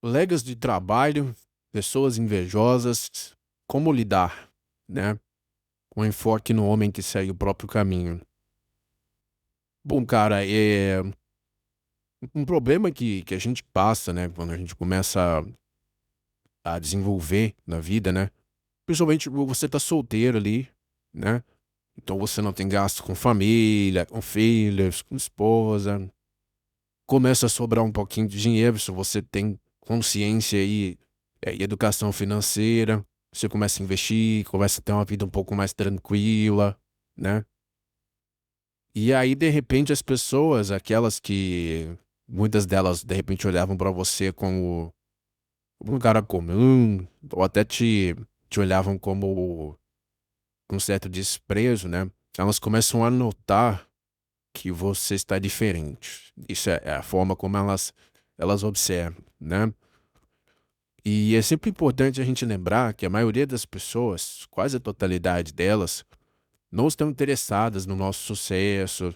Colegas de trabalho, pessoas invejosas, como lidar, né, com enfoque no homem que segue o próprio caminho. Bom, cara, um problema que a gente passa, né, quando a gente começa a desenvolver na vida, né, principalmente você tá solteiro ali, né, então você não tem gasto com família, com filhos, com esposa, começa a sobrar um pouquinho de dinheiro se você tem consciência e educação financeira, você começa a investir, começa a ter uma vida um pouco mais tranquila, né? E aí, de repente, as pessoas, aquelas que muitas delas de repente olhavam pra você como um cara comum, ou até te olhavam como com um certo desprezo, né? Elas começam a notar que você está diferente. Isso é a forma como elas observam, né? E é sempre importante a gente lembrar que a maioria das pessoas, quase a totalidade delas, não estão interessadas no nosso sucesso,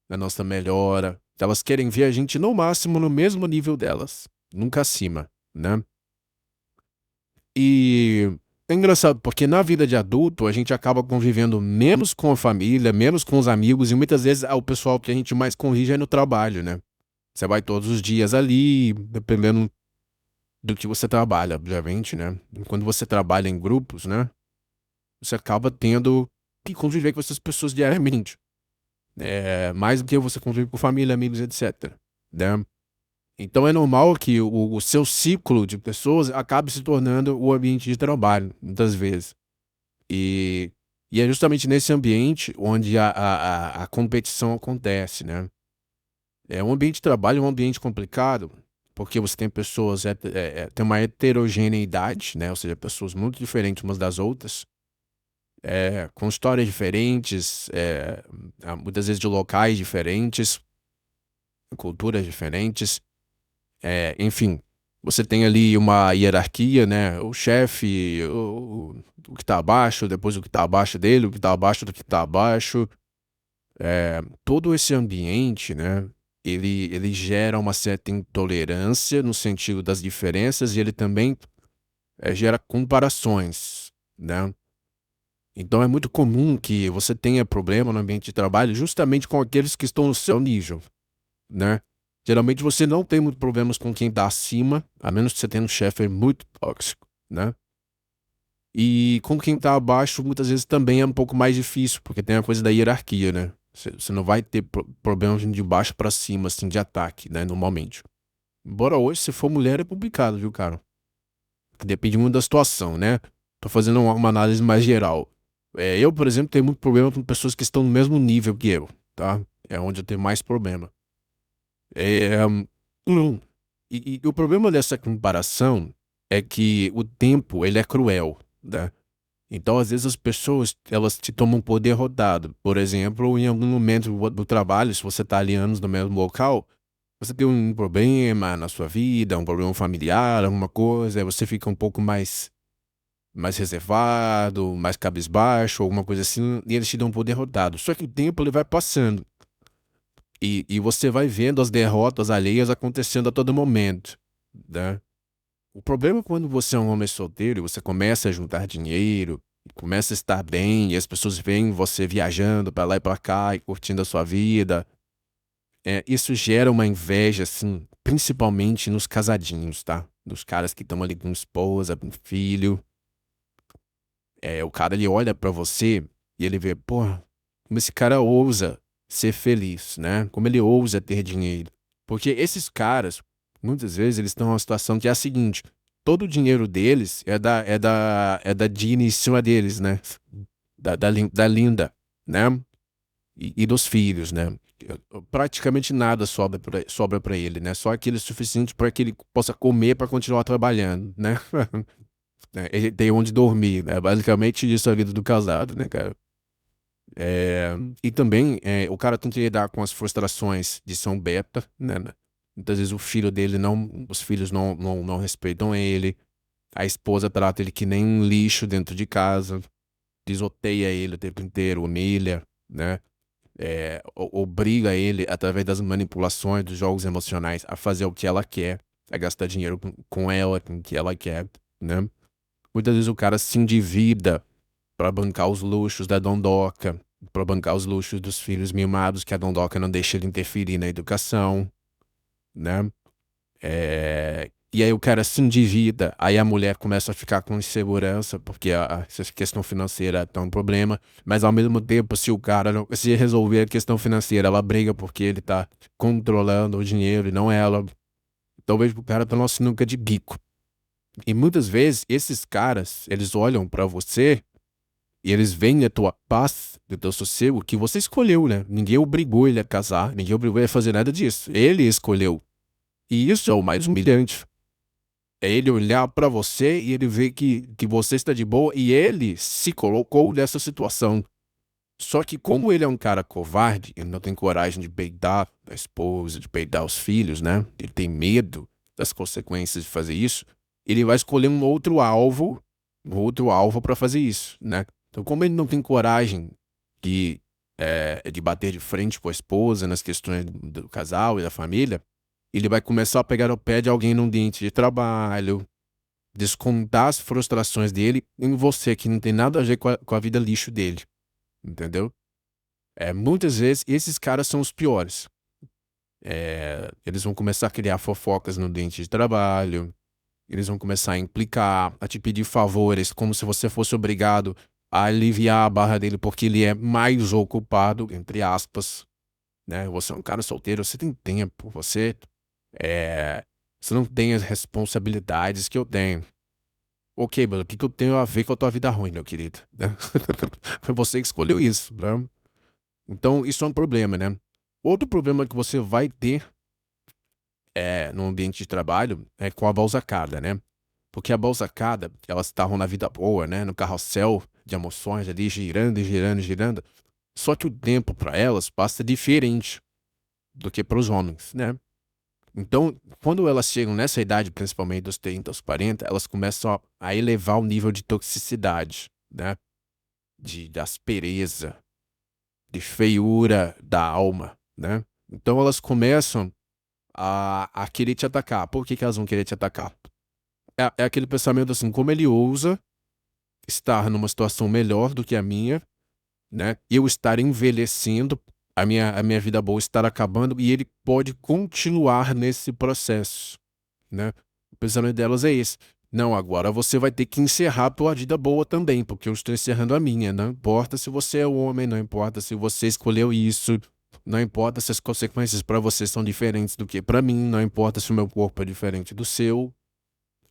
na nossa melhora. Elas querem ver a gente no máximo no mesmo nível delas, nunca acima, né? E é engraçado porque na vida de adulto a gente acaba convivendo menos com a família, menos com os amigos e muitas vezes o pessoal que a gente mais convive é no trabalho, né? Você vai todos os dias ali, dependendo do que você trabalha, obviamente, né? E quando você trabalha em grupos, né? Você acaba tendo que conviver com essas pessoas diariamente. Mais do que você convive com família, amigos, etc. Né? Então é normal que o seu ciclo de pessoas acabe se tornando o ambiente de trabalho, muitas vezes. E, e é justamente nesse ambiente onde a competição acontece, né? Um ambiente de trabalho é um ambiente complicado, porque você tem pessoas, tem uma heterogeneidade, né? Ou seja, pessoas muito diferentes umas das outras, com histórias diferentes, muitas vezes de locais diferentes, culturas diferentes, enfim. Você tem ali uma hierarquia, né? O chefe, o que está abaixo, depois o que está abaixo dele, o que está abaixo do que está abaixo. Todo esse ambiente, né? Ele gera uma certa intolerância no sentido das diferenças e ele também gera comparações, né? Então é muito comum que você tenha problema no ambiente de trabalho justamente com aqueles que estão no seu nível, né? Geralmente você não tem muito problemas com quem está acima, a menos que você tenha um chefe muito tóxico, né? E com quem está abaixo muitas vezes também é um pouco mais difícil, porque tem a coisa da hierarquia, né? Você não vai ter problemas de baixo para cima, assim, de ataque, né? Normalmente. Embora hoje, se for mulher, é complicado, viu, cara? Depende muito da situação, né? Tô fazendo uma análise mais geral. Eu, por exemplo, tenho muito problema com pessoas que estão no mesmo nível que eu, tá? É onde eu tenho mais problema. É, hum, e o problema dessa comparação é que o tempo, ele é cruel, né? Então, às vezes, as pessoas, elas te tomam por derrotado. Por exemplo, em algum momento do trabalho, se você tá ali anos no mesmo local, você tem um problema na sua vida, um problema familiar, alguma coisa, aí você fica um pouco mais reservado, mais cabisbaixo, alguma coisa assim, e eles te dão por derrotado. Só que o tempo ele vai passando e você vai vendo as derrotas alheias acontecendo a todo momento, né? O problema é quando você é um homem solteiro e você começa a juntar dinheiro, começa a estar bem e as pessoas veem você viajando pra lá e pra cá e curtindo a sua vida. Isso gera uma inveja, assim, principalmente nos casadinhos, tá? Dos caras que estão ali com esposa, com filho. O cara ele olha pra você e ele vê, porra, como esse cara ousa ser feliz, né? Como ele ousa ter dinheiro. Porque esses caras, muitas vezes, eles estão numa situação que é a seguinte: todo o dinheiro deles é da digníssima deles, né? Da linda, né? E dos filhos, né? Praticamente nada sobra pra ele, né? Só aquele suficiente para que ele possa comer para continuar trabalhando, né? Ele tem onde dormir, né? Basicamente isso é a vida do casado, né, cara? E também o cara tem que lidar com as frustrações de São Beta, né? Muitas vezes o filho dele não, os filhos não respeitam ele, a esposa trata ele que nem um lixo dentro de casa, pisoteia ele o tempo inteiro, humilha, né? Obriga ele, através das manipulações, dos jogos emocionais, a fazer o que ela quer. a gastar dinheiro com ela, com o que ela quer, né? Muitas vezes o cara se endivida para bancar os luxos da dondoca, para bancar os luxos dos filhos mimados que a dondoca não deixa ele interferir na educação, né? E aí o cara se endivida, aí a mulher começa a ficar com insegurança, porque essa questão financeira tá um problema, mas ao mesmo tempo, se o cara não, se resolver a questão financeira, ela briga porque ele tá controlando o dinheiro e não ela. Talvez o cara tá numa sinuca de bico. E muitas vezes esses caras, eles olham pra você e eles veem a tua paz, o teu sossego que você escolheu, né? Ninguém obrigou ele a casar, ninguém obrigou ele a fazer nada disso. Ele escolheu. E isso é o mais humilhante. É ele olhar pra você e ele ver que você está de boa e ele se colocou nessa situação. Só que como ele é um cara covarde, ele não tem coragem de peidar a esposa, de peidar os filhos, né? Ele tem medo das consequências de fazer isso. Ele vai escolher um outro alvo para fazer isso, né? Então, como ele não tem coragem de bater de frente com a esposa nas questões do casal e da família, ele vai começar a pegar o pé de alguém num ambiente de trabalho, descontar as frustrações dele em você, que não tem nada a ver com a vida lixo dele, entendeu? Muitas vezes esses caras são os piores. Eles vão começar a criar fofocas no ambiente de trabalho, eles vão começar a implicar, a te pedir favores, como se você fosse obrigado a aliviar a barra dele porque ele é mais ocupado, entre aspas, né? Você é um cara solteiro, você tem tempo, você não tem as responsabilidades que eu tenho. Ok, mas o que eu tenho a ver com a tua vida ruim, meu querido? Foi você que escolheu isso, né? Então, isso é um problema, né? Outro problema que você vai ter no ambiente de trabalho é com a balzacada, né? Porque a balzacada, elas estavam na vida boa, né? No carrossel de emoções ali, girando e girando e girando. Só que o tempo para elas passa diferente do que para os homens, né? Então, quando elas chegam nessa idade, principalmente dos 30 aos 40, elas começam a elevar o nível de toxicidade, né? De aspereza, de feiura da alma, né? Então elas começam a querer te atacar. Por que elas vão querer te atacar? É aquele pensamento assim, como ele ousa estar numa situação melhor do que a minha, né? Eu estar envelhecendo, a minha vida boa estar acabando e ele pode continuar nesse processo, né? O pensamento delas é esse. Não, agora você vai ter que encerrar a tua vida boa também, porque eu estou encerrando a minha. Não importa se você é homem, não importa se você escolheu isso, não importa se as consequências para você são diferentes do que para mim, não importa se o meu corpo é diferente do seu.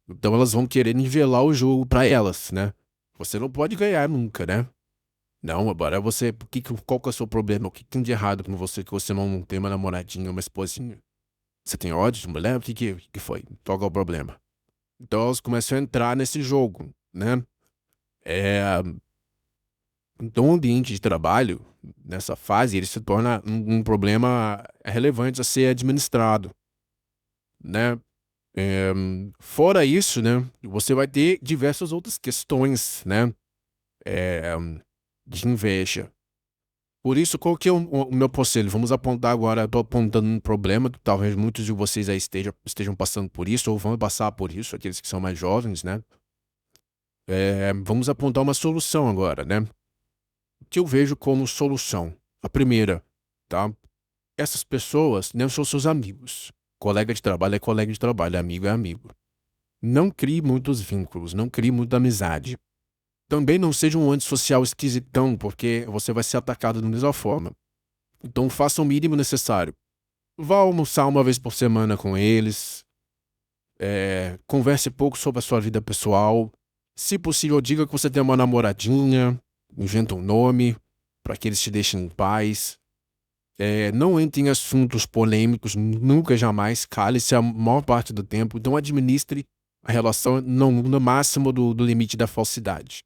Então elas vão querer nivelar o jogo para elas, né? Você não pode ganhar nunca, né? Não, agora você. Qual que é o seu problema? O que tem de errado com você que você não tem uma namoradinha, uma esposinha? Você tem ódio de mulher? O que foi? Qual que é o problema? Então elas começam a entrar nesse jogo, né? É, então o ambiente de trabalho, nessa fase, ele se torna um problema relevante a ser administrado, né? Fora isso, né? Você vai ter diversas outras questões, né? É, de inveja. Por isso, qual que é o meu conselho? Vamos apontar agora, estou apontando um problema, que talvez muitos de vocês aí estejam passando por isso, ou vão passar por isso, aqueles que são mais jovens, né? Vamos apontar uma solução agora, né? O que eu vejo como solução? A primeira, tá? Essas pessoas não são seus amigos. Colega de trabalho é colega de trabalho, amigo é amigo. Não crie muitos vínculos, não crie muita amizade. Também não seja um antissocial esquisitão, porque você vai ser atacado da mesma forma. Então faça o mínimo necessário. Vá almoçar uma vez por semana com eles. Converse pouco sobre a sua vida pessoal. Se possível, diga que você tem uma namoradinha. Inventa um nome para que eles te deixem em paz. Não entre em assuntos polêmicos, nunca, jamais. Cale-se a maior parte do tempo. Então administre a relação no máximo do limite da falsidade.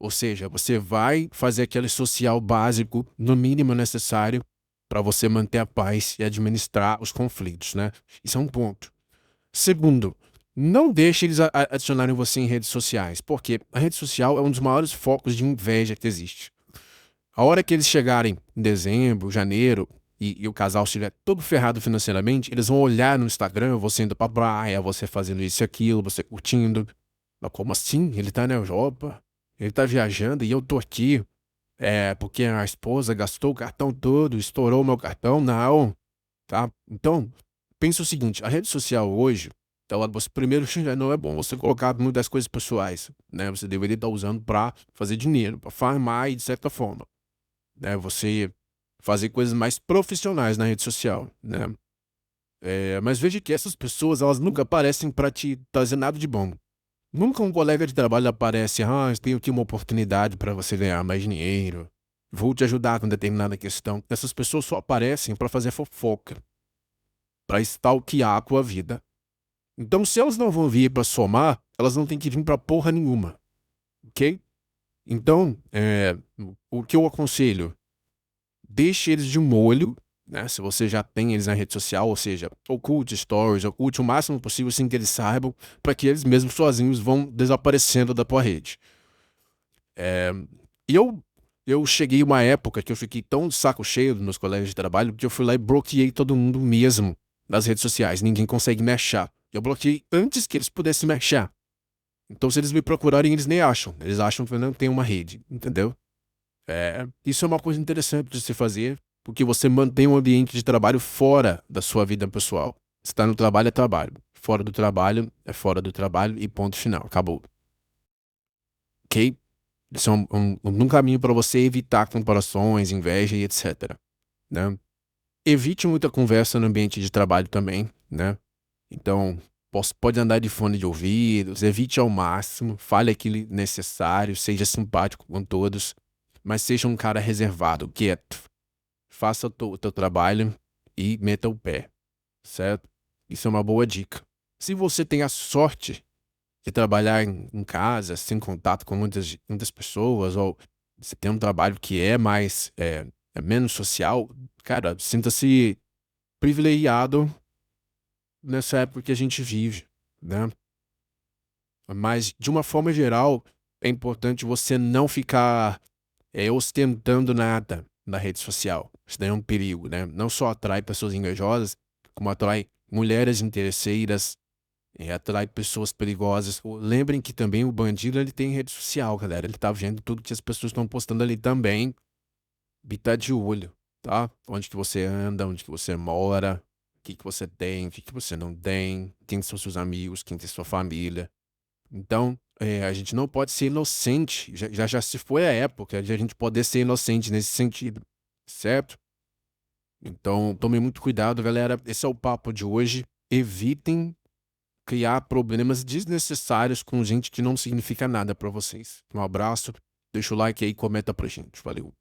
Ou seja, você vai fazer aquele social básico, no mínimo necessário, para você manter a paz e administrar os conflitos, né? Isso é um ponto. Segundo, não deixe eles adicionarem você em redes sociais, porque a rede social é um dos maiores focos de inveja que existe. A hora que eles chegarem em dezembro, janeiro, e o casal estiver todo ferrado financeiramente, eles vão olhar no Instagram, você indo pra praia, você fazendo isso e aquilo, você curtindo. Mas como assim? Ele tá na Europa, ele tá viajando e eu tô aqui. Porque a esposa gastou o cartão todo, estourou o meu cartão. Não, tá? Então, pensa o seguinte, a rede social hoje, ela, você primeiro já não é bom você colocar muitas coisas pessoais, né? Você deveria estar usando para fazer dinheiro, para farmar e de certa forma, né? Você fazer coisas mais profissionais na rede social, né? Mas veja que essas pessoas, elas nunca aparecem para te trazer nada de bom. Nunca um colega de trabalho aparece, tenho aqui uma oportunidade para você ganhar mais dinheiro, vou te ajudar com determinada questão. Essas pessoas só aparecem para fazer fofoca, para stalkear a tua vida. Então, se elas não vão vir para somar, elas não têm que vir para porra nenhuma, ok? Então, o que eu aconselho, deixe eles de molho, né? Se você já tem eles na rede social, ou seja, oculte stories, oculte o máximo possível sem que eles saibam, para que eles mesmos sozinhos vão desaparecendo da tua rede. E eu cheguei uma época que eu fiquei tão de saco cheio dos meus colegas de trabalho que eu fui lá e bloqueei todo mundo mesmo nas redes sociais. Ninguém consegue me achar. Eu bloqueei antes que eles pudessem me achar. Então, se eles me procurarem, eles nem acham. Eles acham que eu não tenho uma rede, entendeu? Isso é uma coisa interessante de se fazer, porque você mantém um ambiente de trabalho fora da sua vida pessoal. Se está no trabalho, é trabalho. Fora do trabalho, é fora do trabalho e ponto final. Acabou. Ok? Isso é um caminho para você evitar comparações, inveja e etc. Né? Evite muita conversa no ambiente de trabalho também, né? Então, pode andar de fone de ouvidos, evite ao máximo, fale aquilo necessário, seja simpático com todos, mas seja um cara reservado, quieto. Faça o teu trabalho e meta o pé, certo? Isso é uma boa dica. Se você tem a sorte de trabalhar em casa, sem contato com muitas pessoas, ou você tem um trabalho que é mais, é menos social, cara, sinta-se privilegiado nessa época que a gente vive, né? Mas, de uma forma geral, é importante você não ficar ostentando nada na rede social. Isso daí é um perigo, né? Não só atrai pessoas invejosas, como atrai mulheres interesseiras, atrai pessoas perigosas. Lembrem que também o bandido ele tem rede social, galera. Ele tá vendo tudo que as pessoas estão postando ali também. E tá de olho, tá? Onde que você anda, onde que você mora, o que que você tem, o que que você não tem, quem são seus amigos, quem tem sua família. Então, a gente não pode ser inocente. Já se foi a época de a gente poder ser inocente nesse sentido, certo? Então, tome muito cuidado, galera. Esse é o papo de hoje. Evitem criar problemas desnecessários com gente que não significa nada pra vocês. Um abraço, deixa o like aí e comenta pra gente. Valeu.